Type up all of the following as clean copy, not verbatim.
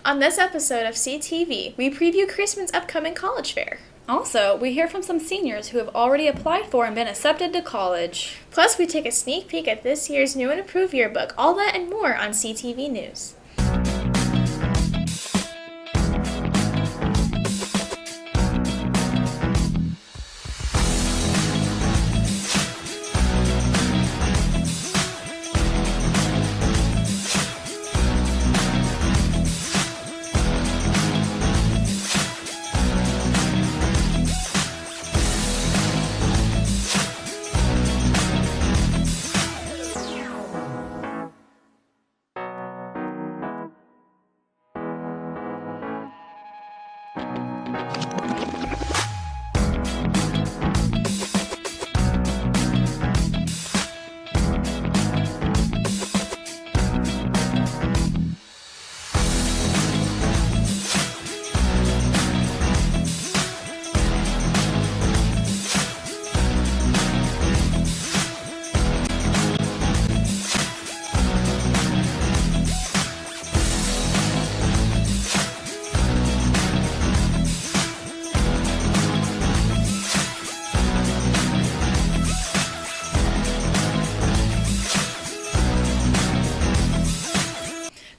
On this episode of CTV, we preview Chrisman's upcoming college fair. Also, we hear from some seniors who have already applied for and been accepted to college. Plus, we take a sneak peek at this year's new and improved yearbook. All that and more on CTV News.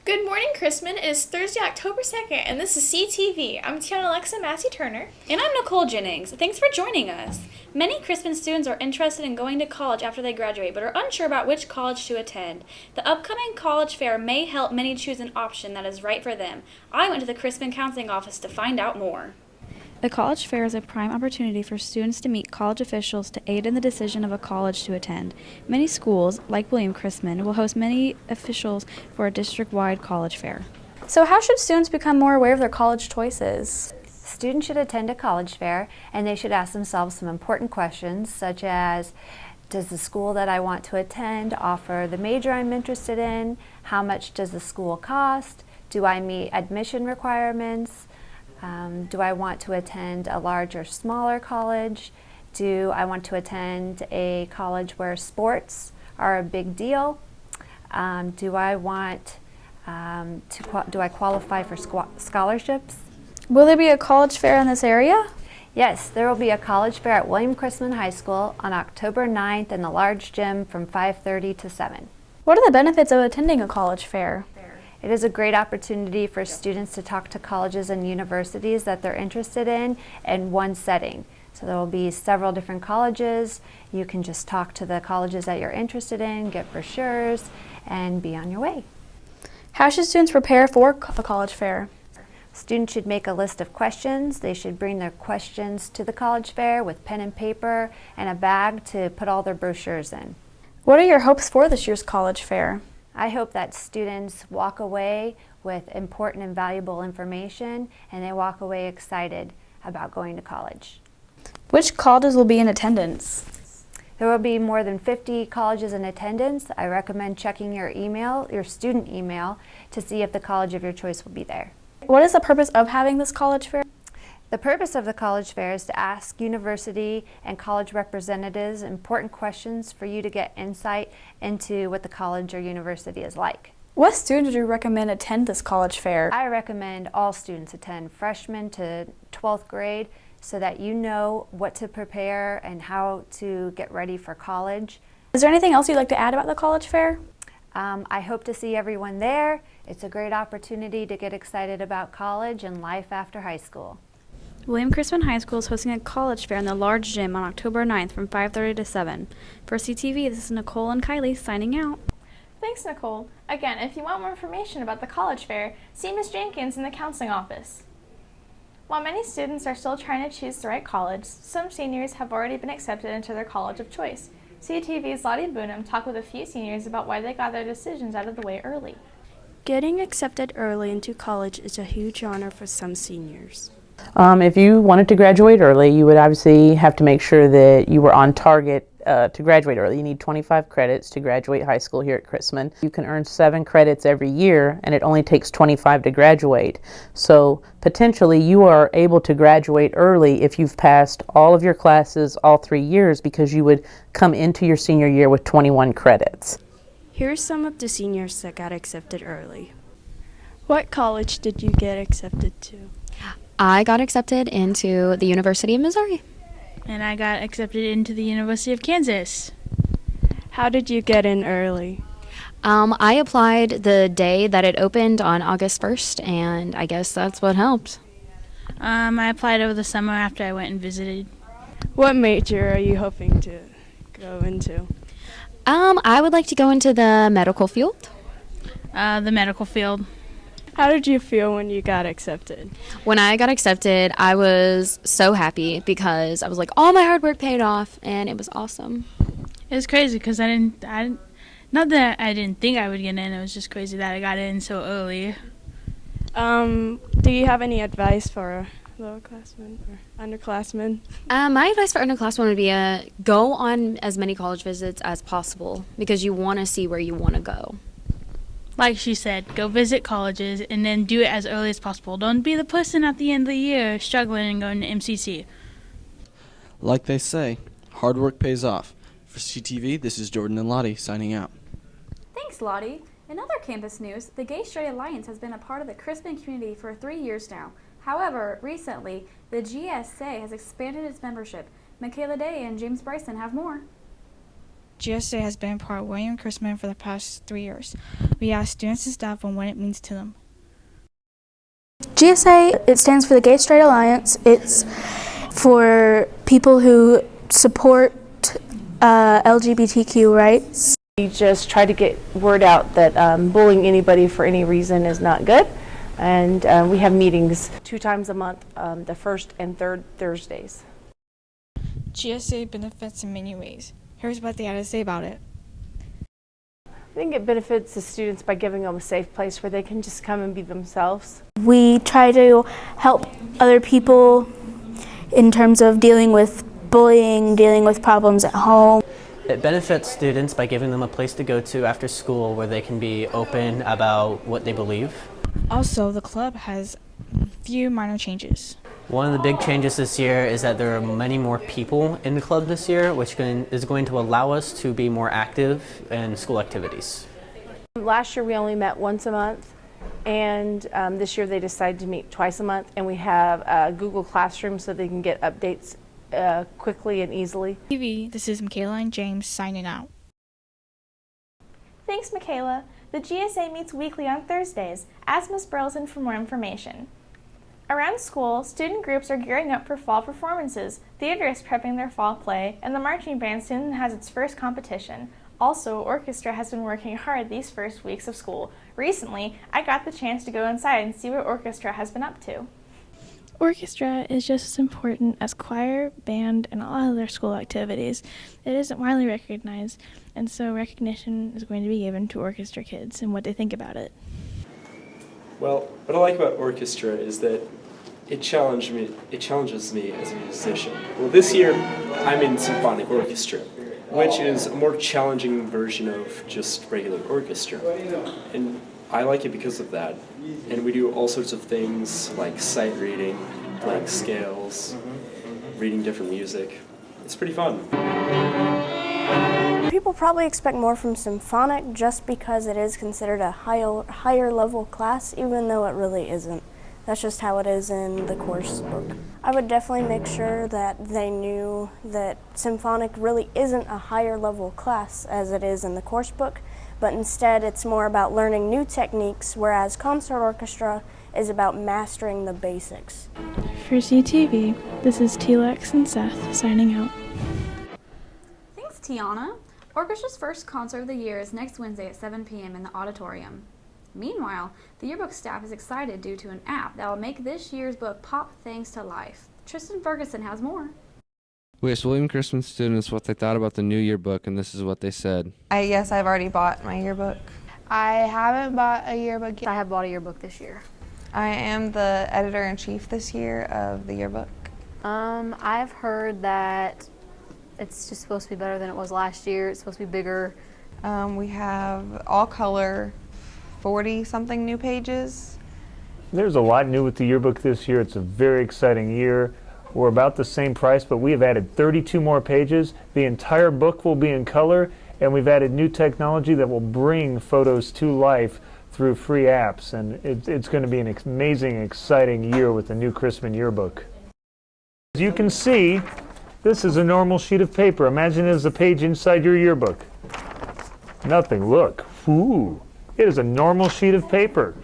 Good morning, Chrisman. It is Thursday, October 2nd, and this is CTV. I'm Tiana Alexa Massey-Turner. And I'm Nicole Jennings. Thanks for joining us. Many Chrisman students are interested in going to college after they graduate, but are unsure about which college to attend. The upcoming college fair may help many choose an option that is right for them. I went to the Chrisman Counseling Office to find out more. The college fair is a prime opportunity for students to meet college officials to aid in the decision of a college to attend. Many schools, like William Chrisman, will host many officials for a district-wide college fair. So how should students become more aware of their college choices? Students should attend a college fair, and they should ask themselves some important questions, such as, does the school that I want to attend offer the major I'm interested in? How much does the school cost? Do I meet admission requirements? Do I want to attend a large or smaller college? Do I want to attend a college where sports are a big deal? Do I qualify for scholarships? Will there be a college fair in this area? Yes, there will be a college fair at William Chrisman High School on October 9th in the large gym from 5:30 to 7. What are the benefits of attending a college fair? It is a great opportunity for students to talk to colleges and universities that they're interested in one setting. So there will be several different colleges. You can just talk to the colleges that you're interested in, get brochures, and be on your way. How should students prepare for a college fair? Students should make a list of questions. They should bring their questions to the college fair with pen and paper and a bag to put all their brochures in. What are your hopes for this year's college fair? I hope that students walk away with important and valuable information, and they walk away excited about going to college. Which colleges will be in attendance? There will be more than 50 colleges in attendance. I recommend checking your email, your student email, to see if the college of your choice will be there. What is the purpose of having this college fair? The purpose of the college fair is to ask university and college representatives important questions for you to get insight into what the college or university is like. What students would you recommend attend this college fair? I recommend all students attend freshman to 12th grade so that you know what to prepare and how to get ready for college. Is there anything else you'd like to add about the college fair? I hope to see everyone there. It's a great opportunity to get excited about college and life after high school. William Chrisman High School is hosting a college fair in the large gym on October 9th from 5:30 to 7. For CTV, this is Nicole and Kylie signing out. Thanks, Nicole. Again, if you want more information about the college fair, see Ms. Jenkins in the counseling office. While many students are still trying to choose the right college, some seniors have already been accepted into their college of choice. CTV's Lottie Boonham talked with a few seniors about why they got their decisions out of the way early. Getting accepted early into college is a huge honor for some seniors. If you wanted to graduate early, you would obviously have to make sure that you were on target to graduate early. You need 25 credits to graduate high school here at Chrisman. You can earn 7 credits every year, and it only takes 25 to graduate. So potentially you are able to graduate early if you've passed all of your classes all 3 years, because you would come into your senior year with 21 credits. Here are some of the seniors that got accepted early. What college did you get accepted to? I got accepted into the University of Missouri. And I got accepted into the University of Kansas. How did you get in early? I applied the day that it opened on August 1st, and I guess that's what helped. I applied over the summer after I went and visited. What major are you hoping to go into? I would like to go into the medical field. The medical field. How did you feel when you got accepted? When I got accepted, I was so happy because I was like, all my hard work paid off, and it was awesome. It was crazy because not that I didn't think I would get in, it was just crazy that I got in so early. Do you have any advice for lowerclassmen or underclassmen? My advice for underclassmen would be go on as many college visits as possible because you want to see where you want to go. Like she said, go visit colleges and then do it as early as possible. Don't be the person at the end of the year struggling and going to MCC. Like they say, hard work pays off. For CTV, this is Jordan and Lottie signing out. Thanks, Lottie. In other campus news, the Gay Straight Alliance has been a part of the Crispin community for 3 years now. However, recently, the GSA has expanded its membership. Michaela Day and James Bryson have more. GSA has been part of William Crispin for the past 3 years. We asked students and staff on what it means to them. GSA, it stands for the Gay Straight Alliance. It's for people who support LGBTQ rights. We just try to get word out that bullying anybody for any reason is not good. And we have meetings 2 times a month, the first and third Thursdays. GSA benefits in many ways. Here's what they had to say about it. I think it benefits the students by giving them a safe place where they can just come and be themselves. We try to help other people in terms of dealing with bullying, dealing with problems at home. It benefits students by giving them a place to go to after school where they can be open about what they believe. Also, the club has few minor changes. One of the big changes this year is that there are many more people in the club this year, which is going to allow us to be more active in school activities. Last year we only met once a month, and this year they decided to meet twice a month, and we have Google Classroom so they can get updates quickly and easily. TV, this is Michaela and James signing out. Thanks, Michaela. The GSA meets weekly on Thursdays. Ask Ms. Burleson for more information. Around school, student groups are gearing up for fall performances, theater is prepping their fall play, and the marching band soon has its first competition. Also, orchestra has been working hard these first weeks of school. Recently, I got the chance to go inside and see what orchestra has been up to. Orchestra is just as important as choir, band, and all other school activities. It isn't widely recognized, and so recognition is going to be given to orchestra kids and what they think about it. Well, what I like about orchestra is that it challenges me as a musician. Well, this year I'm in symphonic orchestra, which is a more challenging version of just regular orchestra. And I like it because of that. And we do all sorts of things like sight reading, playing scales, reading different music. It's pretty fun. People probably expect more from symphonic just because it is considered a higher level class, even though it really isn't. That's just how it is in the course book. I would definitely make sure that they knew that symphonic really isn't a higher level class as it is in the course book, but instead it's more about learning new techniques, whereas concert orchestra is about mastering the basics. For CTV, this is T-Lex and Seth signing out. Thanks, Tiana. Orchestra's first concert of the year is next Wednesday at 7 p.m. in the auditorium. Meanwhile, the yearbook staff is excited due to an app that will make this year's book pop thanks to life. Tristan Ferguson has more. We asked William Crispin students what they thought about the new yearbook, and this is what they said. Yes, I've already bought my yearbook. I haven't bought a yearbook yet. I have bought a yearbook this year. I am the editor-in-chief this year of the yearbook. I've heard that it's just supposed to be better than it was last year. It's supposed to be bigger. We have all color, 40-something new pages. There's a lot new with the yearbook this year. It's a very exciting year. We're about the same price, but we have added 32 more pages. The entire book will be in color, and we've added new technology that will bring photos to life through free apps, and it's going to be an amazing, exciting year with the new Chrisman yearbook. As you can see, this is a normal sheet of paper. Imagine it as a page inside your yearbook. Nothing. Look. Ooh. It is a normal sheet of paper.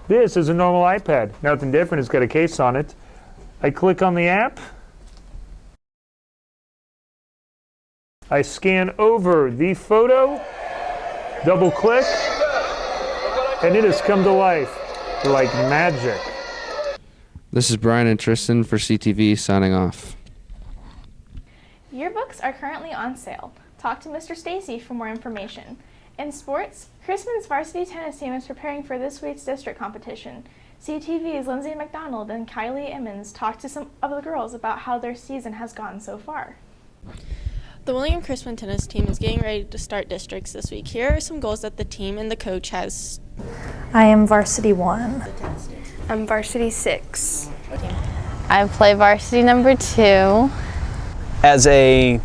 This is a normal iPad. Nothing different. It's got a case on it. I click on the app. I scan over the photo, double click, and it has come to life like magic. This is Brian and Tristan for CTV signing off. Yearbooks are currently on sale. Talk to Mr. Stacy for more information. In sports, Chrisman's varsity tennis team is preparing for this week's district competition. CTV's Lindsay McDonald and Kylie Emmons talked to some of the girls about how their season has gone so far. The William Chrisman tennis team is getting ready to start districts this week. Here are some goals that the team and the coach has. I am varsity 1. I'm varsity 6. I play varsity number 2. As a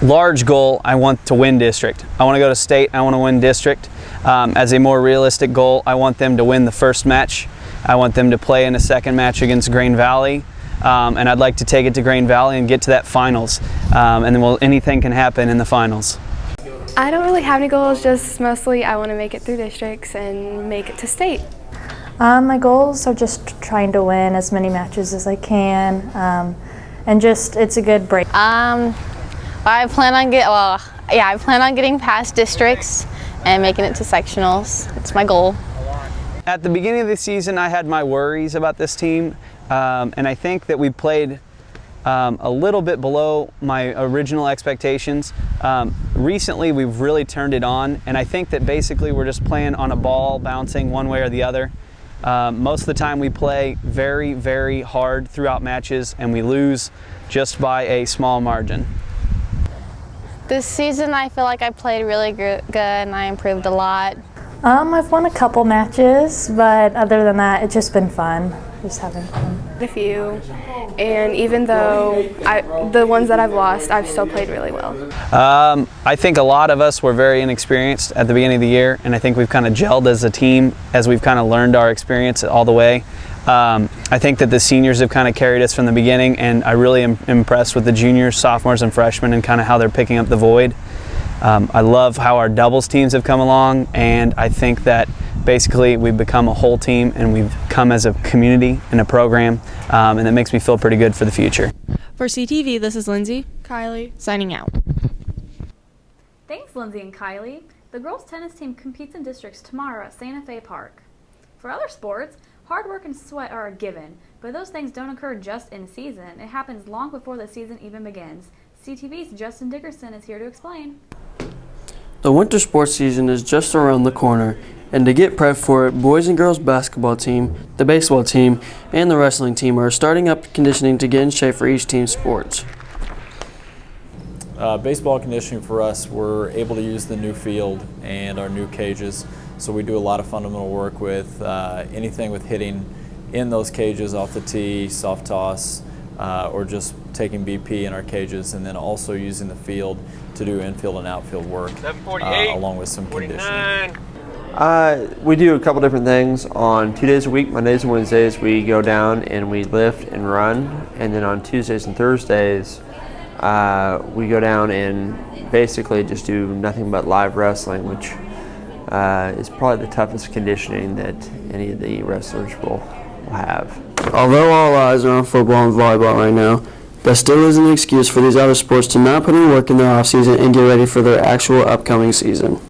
large goal, I want to win district. I want to go to state, I want to win district. As a more realistic goal, I want them to win the first match. I want them to play in a second match against Grain Valley. And I'd like to take it to Grain Valley and get to that finals. And then anything can happen in the finals. I don't really have any goals, just mostly I want to make it through districts and make it to state. My goals are just trying to win as many matches as I can, and just it's a good break. I plan on getting past districts and making it to sectionals. It's my goal. At the beginning of the season, I had my worries about this team, and I think that we played a little bit below my original expectations. Recently, we've really turned it on, and I think that basically we're just playing on a ball, bouncing one way or the other. Most of the time we play very, very hard throughout matches, and we lose just by a small margin. This season I feel like I played really good and I improved a lot. I've won a couple matches, but other than that, it's just been fun. Just having fun. A few, and even though the ones that I've lost, I've still played really well. I think a lot of us were very inexperienced at the beginning of the year, and I think we've kind of gelled as a team as we've kind of learned our experience all the way. I think that the seniors have kind of carried us from the beginning, and I really am impressed with the juniors, sophomores, and freshmen and kind of how they're picking up the void. I love how our doubles teams have come along, and I think that basically we've become a whole team and we've come as a community and a program, and that makes me feel pretty good for the future. For CTV, this is Lindsay, Kylie, signing out. Thanks, Lindsay and Kylie. The girls' tennis team competes in districts tomorrow at Santa Fe Park. For other sports, hard work and sweat are a given, but those things don't occur just in season. It happens long before the season even begins. CTV's Justin Dickerson is here to explain. The winter sports season is just around the corner, and to get prepped for it, boys and girls basketball team, the baseball team, and the wrestling team are starting up conditioning to get in shape for each team's sports. Baseball conditioning for us, we're able to use the new field and our new cages, so we do a lot of fundamental work with anything with hitting in those cages off the tee, soft toss, or just taking BP in our cages, and then also using the field to do infield and outfield work along with some conditioning. We do a couple different things. On 2 days a week, Mondays and Wednesdays, we go down and we lift and run, and then on Tuesdays and Thursdays we go down and basically just do nothing but live wrestling, which is probably the toughest conditioning that any of the wrestlers will have. Although all eyes are on football and volleyball right now, that still isn't an excuse for these other sports to not put in work in their off-season and get ready for their actual upcoming season.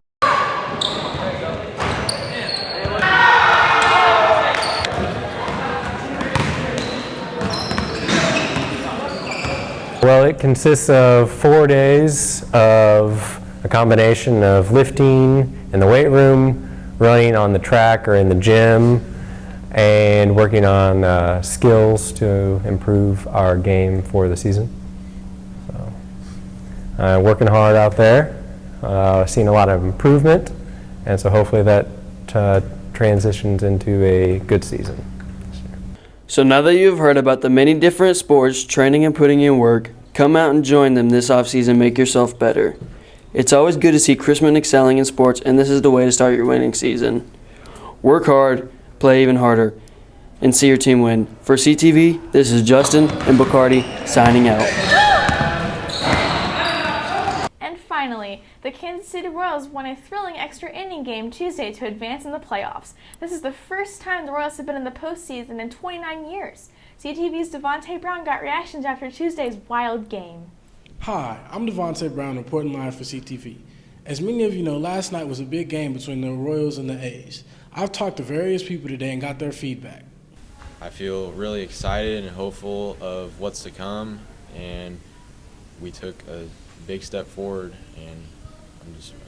Well, it consists of 4 days of a combination of lifting in the weight room, running on the track or in the gym, and working on skills to improve our game for the season. So, working hard out there, seeing a lot of improvement, and so hopefully that transitions into a good season. So now that you've heard about the many different sports, training and putting in work, come out and join them this off-season. Make yourself better. It's always good to see Chrisman excelling in sports, and this is the way to start your winning season. Work hard, play even harder, and see your team win. For CTV, this is Justin and Bacardi signing out. And finally, the Kansas City Royals won a thrilling extra inning game Tuesday to advance in the playoffs. This is the first time the Royals have been in the postseason in 29 years. CTV's Devontae Brown got reactions after Tuesday's wild game. Hi, I'm Devontae Brown, reporting live for CTV. As many of you know, last night was a big game between the Royals and the A's. I've talked to various people today and got their feedback. I feel really excited and hopeful of what's to come, and we took a big step forward, and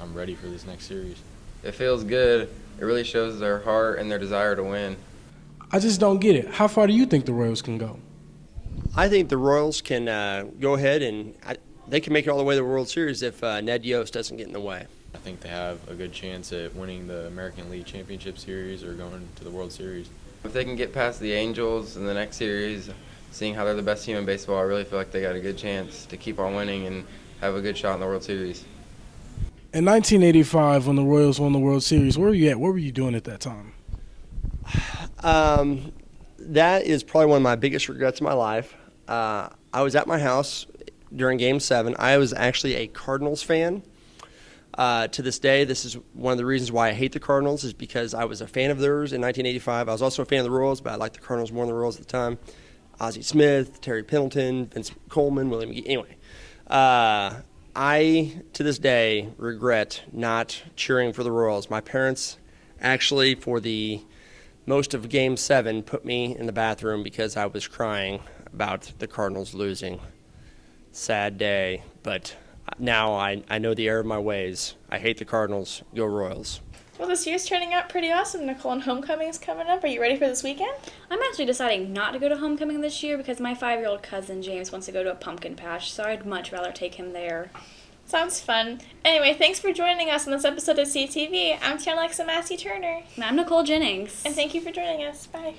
I'm ready for this next series. It feels good. It really shows their heart and their desire to win. I just don't get it. How far do you think the Royals can go? I think the Royals can go ahead and they can make it all the way to the World Series if Ned Yost doesn't get in the way. I think they have a good chance at winning the American League Championship Series or going to the World Series. If they can get past the Angels in the next series, seeing how they're the best team in baseball, I really feel like they got a good chance to keep on winning and have a good shot in the World Series. In 1985, when the Royals won the World Series, where were you at? What were you doing at that time? That is probably one of my biggest regrets in my life. I was at my house during Game 7. I was actually a Cardinals fan. To this day, this is one of the reasons why I hate the Cardinals, is because I was a fan of theirs in 1985. I was also a fan of the Royals, but I liked the Cardinals more than the Royals at the time. Ozzie Smith, Terry Pendleton, Vince Coleman, Willie McGee. Anyway, I, to this day, regret not cheering for the Royals. My parents actually, for the most of Game 7, put me in the bathroom because I was crying about the Cardinals losing. Sad day, but now I know the error of my ways. I hate the Cardinals. Go Royals. Well, this year's turning out pretty awesome, Nicole, and homecoming's coming up. Are you ready for this weekend? I'm actually deciding not to go to homecoming this year because my 5-year-old cousin James wants to go to a pumpkin patch, so I'd much rather take him there. Sounds fun. Anyway, thanks for joining us on this episode of CTV. I'm Tiana Massey Turner. And I'm Nicole Jennings. And thank you for joining us. Bye.